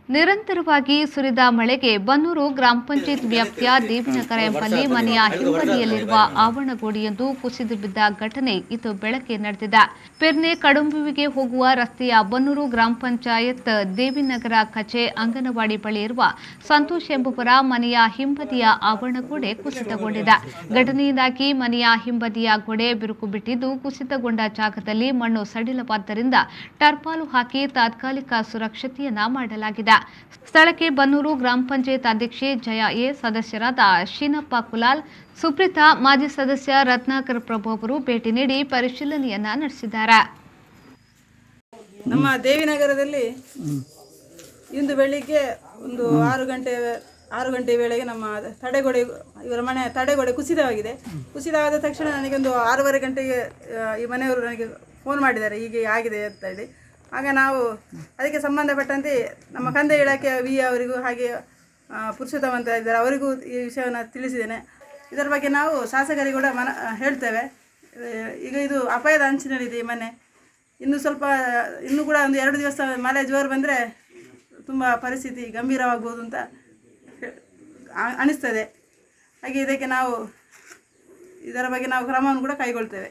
ನಿರಂತರವಾಗಿ ಸುರಿದ ಮಳೆಗೆ ಬನ್ನೂರು ಗ್ರಾಮ ಪಂಚಾಯತ್ ವ್ಯಾಪ್ತಿಯ ದೇವಿನಗರ ಎಂಬಲ್ಲಿ ಮನೆಯ ಹಿಂಬದಿಯಲ್ಲಿರುವ ಆವರಣಗೋಡೆಯೊಂದು ಕುಸಿದು ಬಿದ್ದ ಘಟನೆ ಇದು ಬೆಳಗ್ಗೆ ನಡೆದಿದೆ. ಪೆರ್ನೆ ಕಡುಂಬುವಿಗೆ ಹೋಗುವ ರಸ್ತೆಯ ಬನ್ನೂರು ಗ್ರಾಮ ಪಂಚಾಯತ್ ದೇವಿನಗರ ಕಚೆ ಅಂಗನವಾಡಿ ಬಳಿ ಇರುವ ಸಂತೋಷ್ ಎಂಬುವರ ಮನೆಯ ಹಿಂಬದಿಯ ಆವರಣಗೋಡೆ ಕುಸಿತಗೊಂಡಿದೆ. ಘಟನೆಯಿಂದಾಗಿ ಮನೆಯ ಹಿಂಬದಿಯ ಗೋಡೆ ಬಿರುಕು ಬಿಟ್ಟಿದ್ದು, ಕುಸಿತಗೊಂಡ ಜಾಗದಲ್ಲಿ ಮಣ್ಣು ಸಡಿಲವಾದ್ದರಿಂದ ಟರ್ಪಾಲು ಹಾಕಿ ತಾತ್ಕಾಲಿಕ ಸುರಕ್ಷತೆಯನ್ನ ಮಾಡಲಾಗಿದೆ. ಸ್ಥಳಕ್ಕೆ ಬನ್ನೂರು ಗ್ರಾಮ ಪಂಚಾಯತ್ ಅಧ್ಯಕ್ಷೆ ಜಯ ಎ, ಸದಸ್ಯರಾದ ಶೀನಪ್ಪ ಕುಲಾಲ್, ಸುಪ್ರೀತಾ, ಮಾಜಿ ಸದಸ್ಯ ರತ್ನಾಕರ್ ಪ್ರಭು ಅವರು ಭೇಟಿ ನೀಡಿ ಪರಿಶೀಲನೆಯನ್ನ ನಡೆಸಿದ್ದಾರೆ. ನಮ್ಮ ದೇವಿನಗರದಲ್ಲಿ ಇಂದು ಬೆಳಿಗ್ಗೆ ಒಂದು 6 ಗಂಟೆ ವೇಳೆಗೆ ನಮ್ಮ ತಡೆಗೋಡೆ, ಇವರ ಮನೆ ತಡೆಗೋಡೆ ಕುಸಿತವಾಗಿದೆ. ಕುಸಿತವಾದ ತಕ್ಷಣ ನನಗೊಂದು 6:30 ಗಂಟೆಗೆ ಈ ಮನೆಯವರು ನನಗೆ ಫೋನ್ ಮಾಡಿದ್ದಾರೆ, ಹೀಗೆ ಆಗಿದೆ ಅಂತ ಹೇಳಿ. ಆಗ ನಾವು ಅದಕ್ಕೆ ಸಂಬಂಧಪಟ್ಟಂತೆ ನಮ್ಮ ಕಂದಾಯ ಇಲಾಖೆಯ ವಿ ಅವರಿಗೂ ಹಾಗೆ ಪುರುಷೋತ್ತಮ ಅಂತ ಇದ್ದಾರೆ, ಅವರಿಗೂ ಈ ವಿಷಯವನ್ನು ತಿಳಿಸಿದ್ದೇನೆ. ಇದರ ಬಗ್ಗೆ ನಾವು ಶಾಸಕರಿಗೆ ಕೂಡ ಹೇಳ್ತೇವೆ. ಈಗ ಇದು ಅಪಾಯದ ಅಂಚಿನಲ್ಲಿದೆ ಈ ಮನೆ. ಇನ್ನೂ ಕೂಡ ಒಂದು 2 ದಿವಸ ಮಳೆ ಜೋರು ಬಂದರೆ ತುಂಬ ಪರಿಸ್ಥಿತಿ ಗಂಭೀರವಾಗ್ಬೋದು ಅಂತ ಅನಿಸ್ತದೆ. ಹಾಗೆ ಇದರ ಬಗ್ಗೆ ನಾವು ಕ್ರಮವನ್ನು ಕೂಡ ಕೈಗೊಳ್ತೇವೆ.